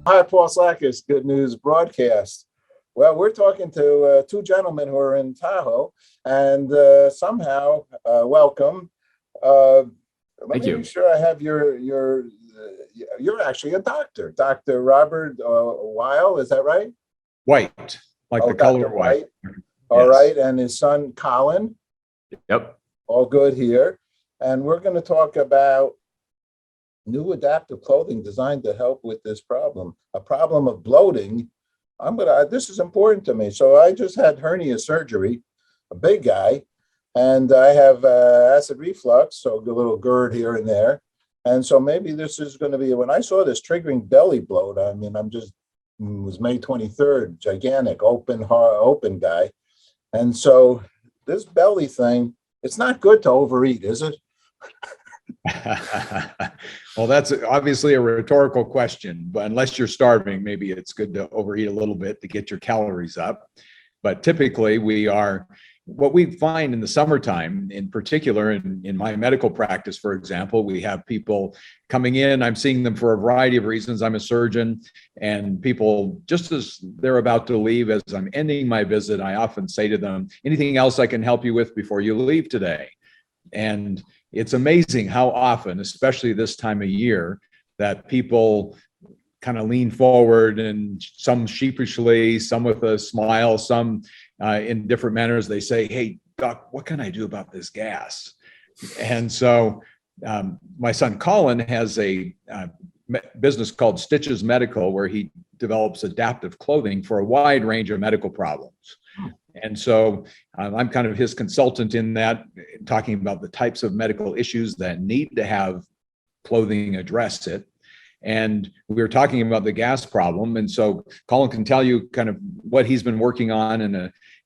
Hi, Paul Slackers, Good News Broadcast. Well, we're talking to two gentlemen who are in Tahoe, and somehow, welcome. Uh, Let Thank me make you. sure I have you're actually a doctor, Dr. Robert Weil, is that right? White, like Oh, the color Dr. white. White. All Yes. right, and his son Colin, Yep. all good here. And we're going to talk about new adaptive clothing designed to help with this problem, a problem of bloating. This is important to me. So I just had hernia surgery, a big guy, and I have acid reflux, so a little GERD here and there. And so maybe this is going to be, when I saw this triggering belly bloat, I mean, it was May 23rd, gigantic, open guy. And so this belly thing, it's not good to overeat, is it? Well, that's obviously a rhetorical question, but unless you're starving, maybe it's good to overeat a little bit to get your calories up. But typically what we find in the summertime, in particular, in my medical practice, for example, we have people coming in. I'm seeing them for a variety of reasons. I'm a surgeon, and people, just as they're about to leave, as I'm ending my visit, I often say to them, anything else I can help you with before you leave today? And it's amazing how often, especially this time of year, that people kind of lean forward, and some sheepishly, some with a smile, some in different manners, they say, "Hey, doc, what can I do about this gas?" And so my son Colin has a business called Stitches Medical, where he develops adaptive clothing for a wide range of medical problems. And so I'm kind of his consultant in that, talking about the types of medical issues that need to have clothing address it. And we were talking about the gas problem. And so Colin can tell you kind of what he's been working on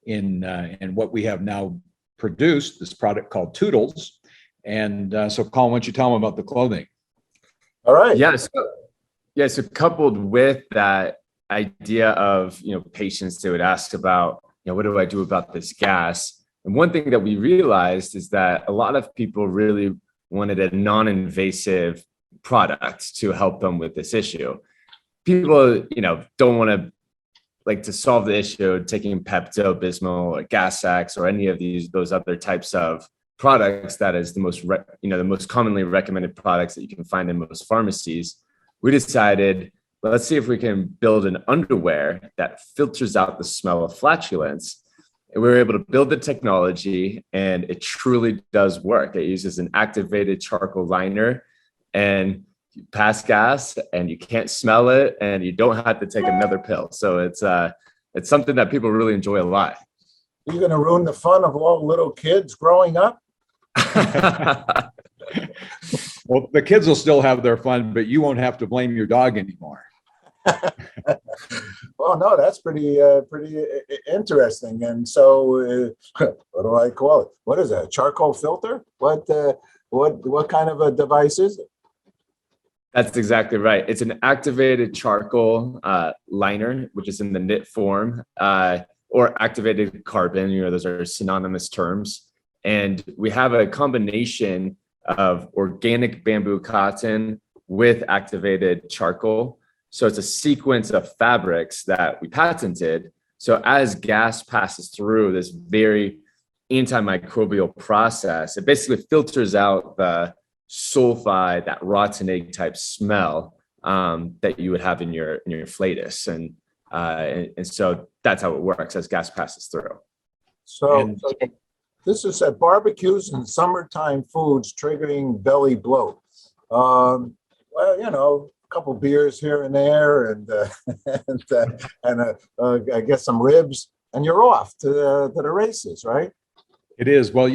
in what we have now produced, this product called Toodles. And so Colin, why don't you tell him about the clothing? All right. So coupled with that idea of, patients, they would ask about, what do I do about this gas? And one thing that we realized is that a lot of people really wanted a non-invasive product to help them with this issue. People, don't want to solve the issue taking Pepto-Bismol or Gas-X or any of those other types of products. That is the most commonly recommended products that you can find in most pharmacies. We decided, let's see if we can build an underwear that filters out the smell of flatulence. And we were able to build the technology, and it truly does work. It uses an activated charcoal liner, and you pass gas and you can't smell it, and you don't have to take another pill. So it's something that people really enjoy a lot. You're going to ruin the fun of all little kids growing up? Well, the kids will still have their fun, but you won't have to blame your dog anymore. Well, no, that's pretty interesting. And so, what do I call it? What is that? Charcoal filter? What kind of a device is it? That's exactly right. It's an activated charcoal liner, which is in the knit form, or activated carbon. Those are synonymous terms. And we have a combination of organic bamboo cotton with activated charcoal. So it's a sequence of fabrics that we patented. So as gas passes through this very antimicrobial process, it basically filters out the sulfide, that rotten egg type smell that you would have in your flatus. And so that's how it works as gas passes through. So this is at barbecues and summertime foods triggering belly bloat. Well, a couple beers here and there, and I guess some ribs, and you're off to the races, right? It is. Well,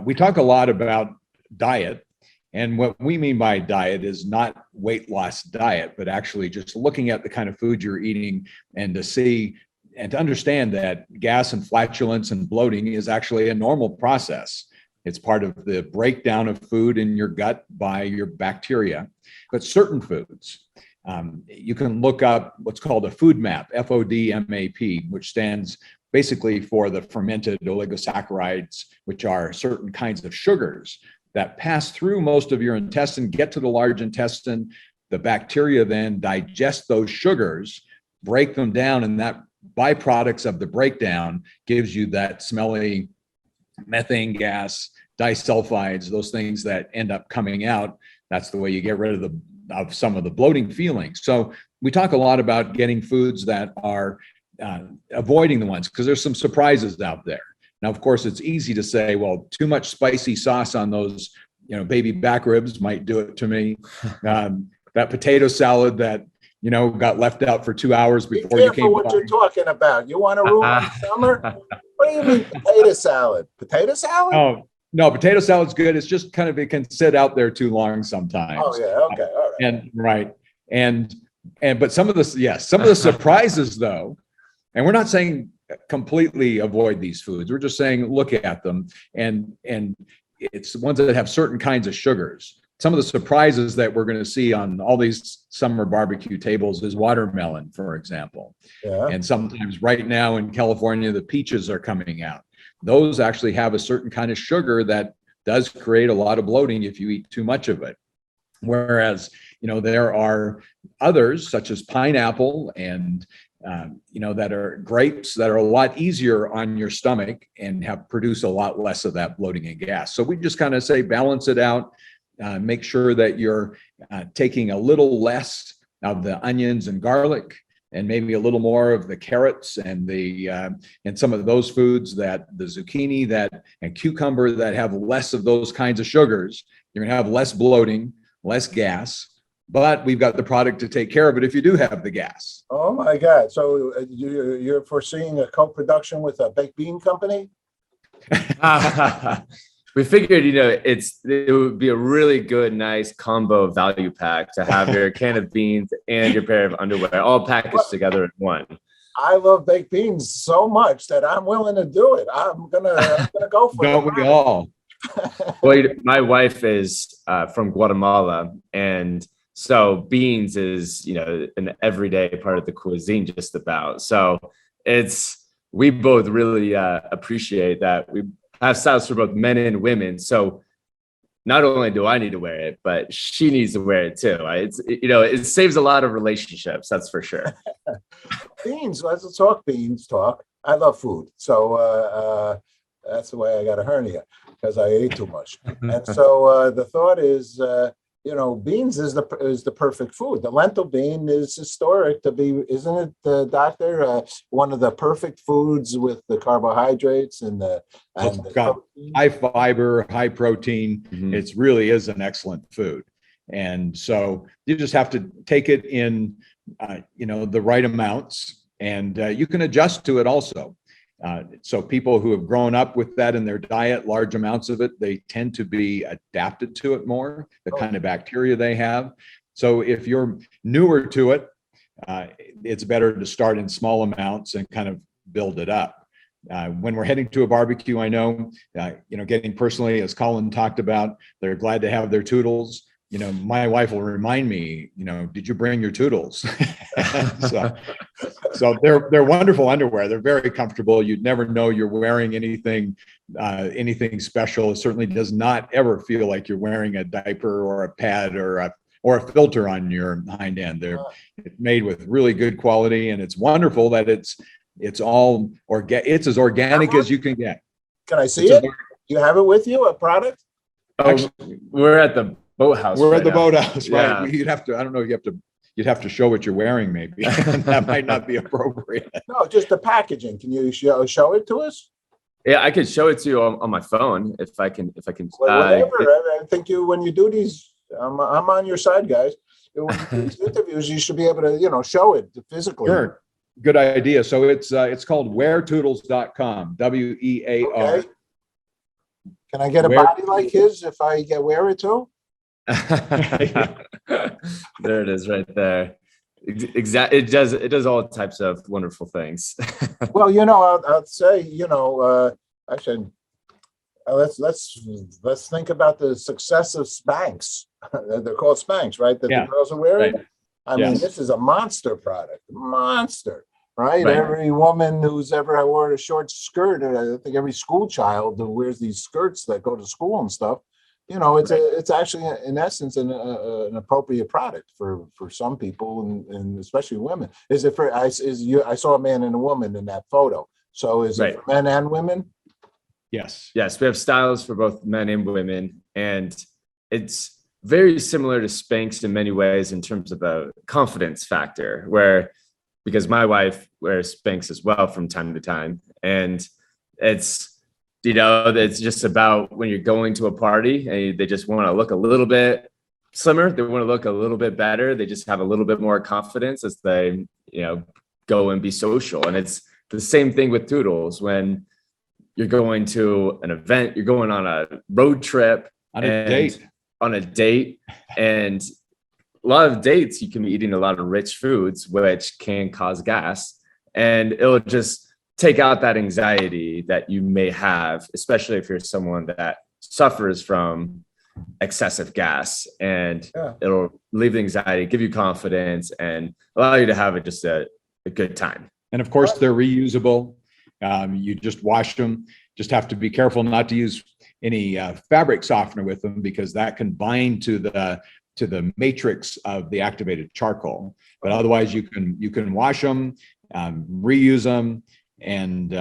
we talk a lot about diet, and what we mean by diet is not weight loss diet, but actually just looking at the kind of food you're eating, and to understand that gas and flatulence and bloating is actually a normal process. It's part of the breakdown of food in your gut by your bacteria. But certain foods, you can look up what's called a food map, FODMAP, which stands basically for the fermented oligosaccharides, which are certain kinds of sugars that pass through most of your intestine, get to the large intestine. the bacteria then digest those sugars, break them down, and that byproducts of the breakdown gives you that smelly methane gas, disulfides, those things that end up coming out. That's the way you get rid of some of the bloating feelings. So we talk a lot about getting foods that are avoiding the ones, because there's some surprises out there. Now, of course, it's easy to say, well, too much spicy sauce on those, baby back ribs might do it to me. That potato salad that, got left out for 2 hours before you came. What you're talking about. You want to ruin summer? What do you mean potato salad? Potato salad? Oh, no, potato salad's good. It's just kind of, it can sit out there too long sometimes. Oh yeah, okay, all right. But some of the surprises though, and we're not saying completely avoid these foods. We're just saying look at them, and it's ones that have certain kinds of sugars. Some of the surprises that we're going to see on all these summer barbecue tables is watermelon, for example. Yeah. And sometimes right now in California, the peaches are coming out. Those actually have a certain kind of sugar that does create a lot of bloating if you eat too much of it. Whereas, there are others such as pineapple and, that are grapes that are a lot easier on your stomach and produce a lot less of that bloating and gas. So we just kind of say, balance it out. Make sure that you're taking a little less of the onions and garlic, and maybe a little more of the carrots and and some of those foods, that the zucchini and cucumber that have less of those kinds of sugars. You're gonna have less bloating, less gas, but we've got the product to take care of it if you do have the gas. Oh my God! So you're foreseeing a co-production with a baked bean company? We figured, it would be a really good, nice combo value pack to have your can of beans and your pair of underwear all packaged together in one. I love baked beans so much that I'm willing to do it. I'm gonna go for it. Don't we all? Well, my wife is from Guatemala, and so beans is an everyday part of the cuisine, just about. So we both really appreciate that we have styles for both men and women. So not only do I need to wear it, but she needs to wear it too. It saves a lot of relationships, that's for sure. Beans, let's talk beans talk. I love food. So that's the way I got a hernia, because I ate too much. And so the thought is, beans is the perfect food. The lentil bean is historic to be, isn't it, doctor? One of the perfect foods with the carbohydrates and the high fiber, high protein. Mm-hmm. It really is an excellent food. And so you just have to take it in, the right amounts, and you can adjust to it also. So people who have grown up with that in their diet, large amounts of it, they tend to be adapted to it more, the kind of bacteria they have. So if you're newer to it, it's better to start in small amounts and kind of build it up. When we're heading to a barbecue, I know, getting personally, as Colin talked about, they're glad to have their toodles. My wife will remind me, did you bring your toodles? So they're wonderful underwear. They're very comfortable. You'd never know you're wearing anything special. It certainly does not ever feel like you're wearing a diaper or a pad or a filter on your hind end. They're made with really good quality, and it's wonderful that it's all it's as organic as you can get. Can I see it? You have it with you, a product? We're at the boathouse. We're at the boathouse, right? Yeah. You'd have to, I don't know, you'd have to show what you're wearing, maybe. That might not be appropriate. No, just the packaging. Can you show it to us? Yeah, I could show it to you on my phone if I can. Whatever. I think when you do these, I'm on your side, guys. When you do these interviews, you should be able to, show it physically. Sure. Good idea. So it's called weartoodles.com, WEAR. Okay. Can I get a body like his if I wear it too? There it is, right there. Exactly. It does all types of wonderful things. Well, I'll say, actually, let's think about the success of Spanx. They're called Spanx, right? That the girls are wearing. Right. I mean, this is a monster product, right? Every woman who's ever worn a short skirt, I think every school child who wears these skirts that go to school and stuff, you know, Right. it's actually in essence an appropriate product for some people and especially women. Is it for I saw a man and a woman in that photo. So is it Right. for men and women? Yes. Yes, we have styles for both men and women, and it's very similar to Spanx in many ways in terms of the confidence factor, where because my wife wears Spanx as well from time to time, and it's it's just about when you're going to a party and they just want to look a little bit slimmer, they want to look a little bit better, they just have a little bit more confidence as they go and be social. And it's the same thing with Toodles when you're going to an event, you're going on a road trip, On a date. on a date, and a lot of dates you can be eating a lot of rich foods which can cause gas, and it'll just take out that anxiety that you may have, especially if you're someone that suffers from excessive gas, and Yeah. it'll relieve the anxiety, give you confidence, and allow you to have just a good time. And of course, they're reusable. You just wash them. Just have to be careful not to use any fabric softener with them, because that can bind to the matrix of the activated charcoal. But otherwise, you can wash them, reuse them, and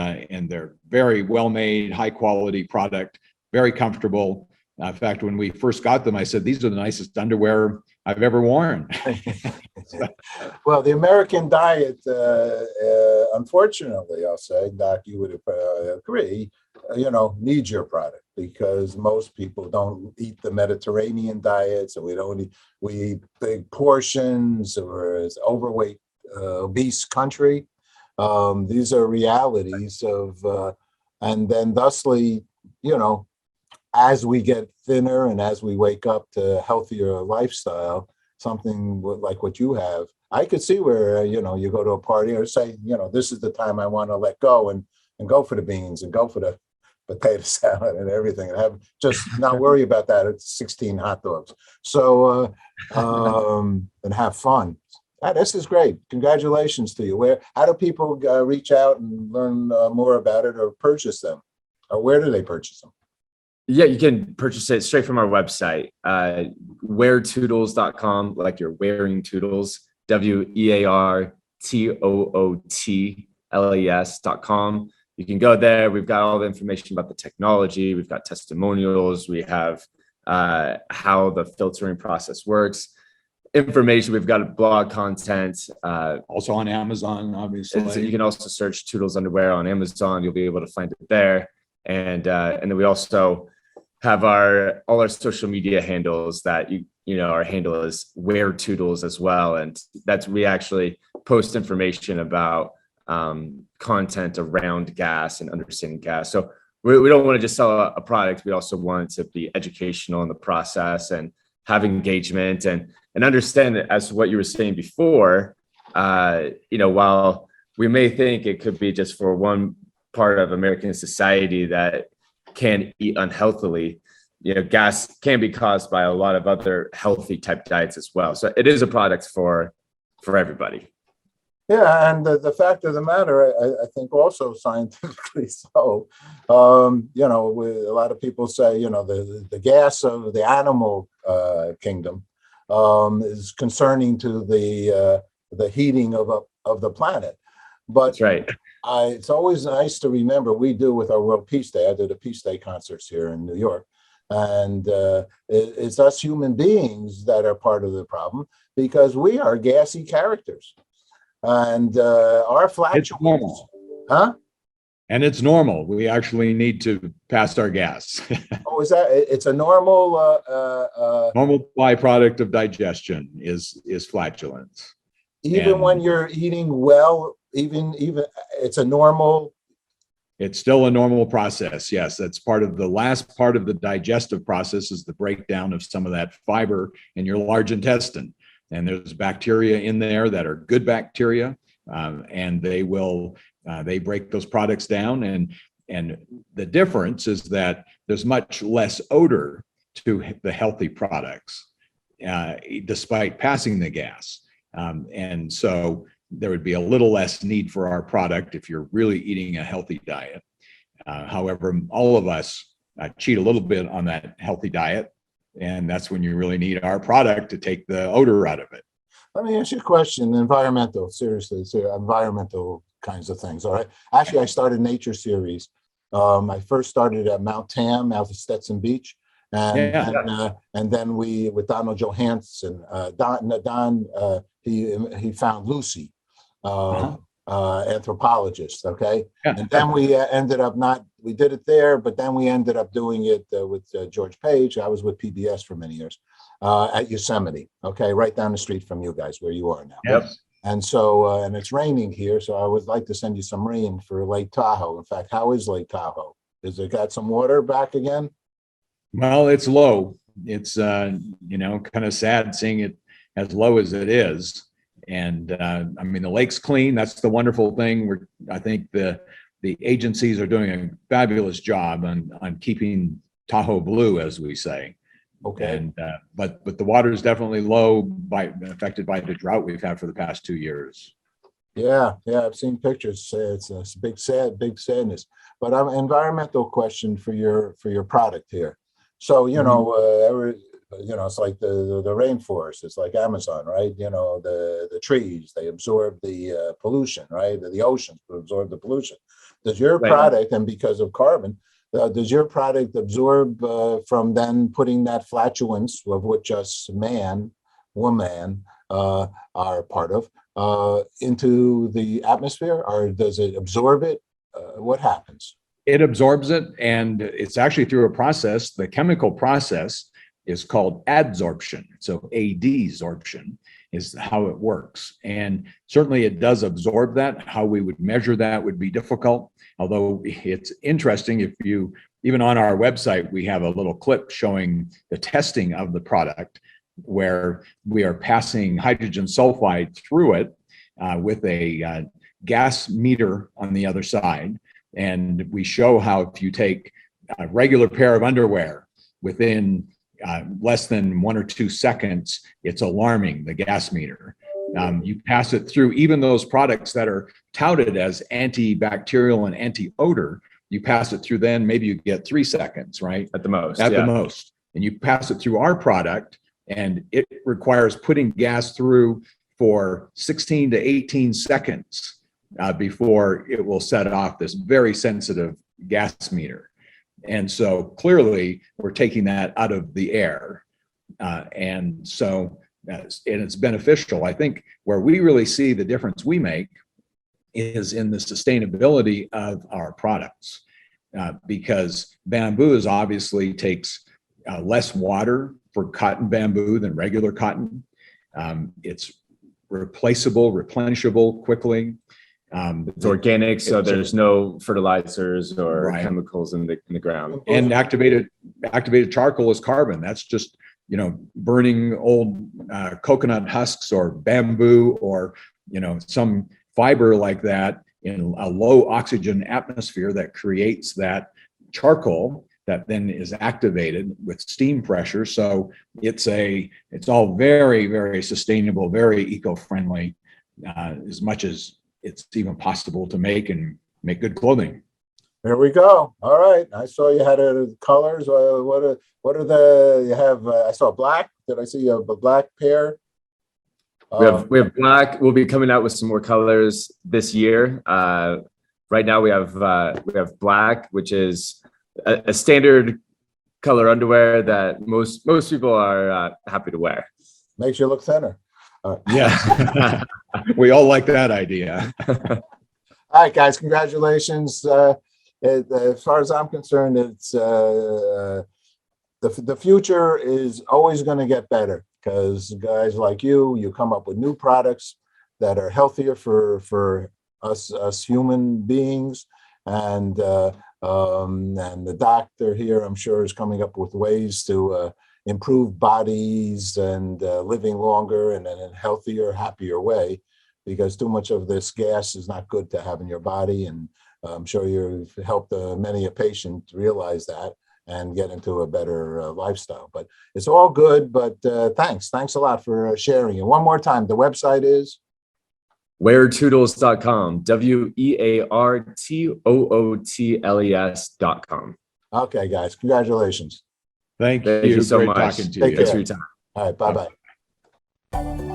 they're very well made, high quality product, very comfortable. In fact, when we first got them, I said, these are the nicest underwear I've ever worn. Well, the American diet, unfortunately, I'll say, Doc, you would agree, needs your product, because most people don't eat the Mediterranean diet, so we eat big portions, or it's overweight, obese country. These are realities of, and then thusly, as we get thinner and as we wake up to healthier lifestyle, something like what you have, I could see where, you go to a party or say, this is the time I want to let go and go for the beans and go for the potato salad and everything, and have just not worry about that. It's 16 hot dogs. So, and have fun. This is great. Congratulations to you. How do people reach out and learn more about it or purchase them? Or where do they purchase them? Yeah, you can purchase it straight from our website, weartoodles.com, like you're wearing Toodles, weartootles.com. You can go there. We've got all the information about the technology. We've got testimonials. We have how the filtering process works. Information. We've got blog content. Also on Amazon, obviously. You can also search Toodles underwear on Amazon. You'll be able to find it there. And then we also have all our social media handles that our handle is Wear Toodles as well, and we actually post information about content around gas and understanding gas. So we don't want to just sell a product. We also want it to be educational in the process and have engagement and understand that, as to what you were saying before. While we may think it could be just for one part of American society that can eat unhealthily, gas can be caused by a lot of other healthy type diets as well. So it is a product for everybody. Yeah, and the fact of the matter, I think also scientifically so, a lot of people say, the gas of the animal kingdom is concerning to the heating of the planet. But That's right. It's always nice to remember, we do with our World Peace Day. I did a Peace Day concerts here in New York. And it's us human beings that are part of the problem, because we are gassy characters. And our flatulence. It's normal. Huh? And it's normal. We actually need to pass our gas. Oh, is that? It's a normal. Normal byproduct of digestion is flatulence. Even when you're eating well, even it's a normal. It's still a normal process. Yes, that's part of the last part of the digestive process, is the breakdown of some of that fiber in your large intestine. And there's bacteria in there that are good bacteria, and they break those products down. And the difference is that there's much less odor to the healthy products, despite passing the gas. And so there would be a little less need for our product if you're really eating a healthy diet. However, all of us cheat a little bit on that healthy diet. And that's when you really need our product to take the odor out of it. Let me ask you a question. Environmental, seriously, environmental kinds of things. All right. Actually, I started Nature Series. I first started at Mount Tam, out of Stetson Beach. And then we, with Donald Johansson, he found Lucy, anthropologist. Okay. Yeah. And then we ended up we did it there, but then we ended up doing it with George Page. I was with PBS for many years at Yosemite. Okay. Right down the street from you guys where you are now. Yep. And so, and it's raining here. So I would like to send you some rain for Lake Tahoe. In fact, how is Lake Tahoe? Has it got some water back again? Well, it's low. It's, kind of sad seeing it as low as it is. And I mean, the lake's clean. That's the wonderful thing. I think the agencies are doing a fabulous job on keeping Tahoe blue, as we say. Okay. And but the water is definitely low, affected by the drought we've had for the past 2 years. Yeah, I've seen pictures. It's a big sadness. But I'm environmental question for your product here. So it's like the rainforest. It's like Amazon, right? The trees, they absorb the pollution, right? The oceans absorb the pollution. Does your product, and because of carbon, does your product absorb from then putting that flatulence of which us woman are part of into the atmosphere, or does it absorb it? What happens? It absorbs it, and it's actually through a process. The chemical process is called adsorption. So adsorption is how it works. And certainly it does absorb that. How we would measure that would be difficult. Although it's interesting, even on our website, we have a little clip showing the testing of the product where we are passing hydrogen sulfide through it with a gas meter on the other side. And we show how if you take a regular pair of underwear within less than 1 or 2 seconds, it's alarming, the gas meter. You pass it through even those products that are touted as antibacterial and anti-odor, you pass it through, then maybe you get 3 seconds, right? At the most. The most. And you pass it through our product, and it requires putting gas through for 16 to 18 seconds before it will set off this very sensitive gas meter. And so clearly we're taking that out of the air. And it's beneficial. I think where we really see the difference we make is in the sustainability of our products, because bamboo obviously takes less water for cotton bamboo than regular cotton. It's replaceable, replenishable quickly. It's organic, so there's no fertilizers or chemicals in the ground. And activated charcoal is carbon. That's just burning old coconut husks or bamboo or some fiber like that in a low oxygen atmosphere that creates that charcoal that then is activated with steam pressure. So it's all very, very sustainable, very eco-friendly, as much as it's even possible to make good clothing. There we go. All right. I saw you had colors. What are you have? I saw black. Did I see a black pair? We have black. We'll be coming out with some more colors this year. Right now we have black, which is a standard color underwear that most people are happy to wear. Makes you look thinner. Yeah, we all like that idea. All right, guys, congratulations. As far as I'm concerned, it's the future is always going to get better because guys like you come up with new products that are healthier for us human beings, and the doctor here, I'm sure, is coming up with ways to improve bodies and living longer and in a healthier, happier way, because too much of this gas is not good to have in your body. And I'm sure you've helped many a patient realize that and get into a better lifestyle. But it's all good. But thanks a lot for sharing. And one more time, the website is weartoodles.com, WEARTOOTLES.com. Okay, guys, congratulations. Thank Thank you. you so Great much. talking to Take you. Thanks care. for your time. All right, bye-bye.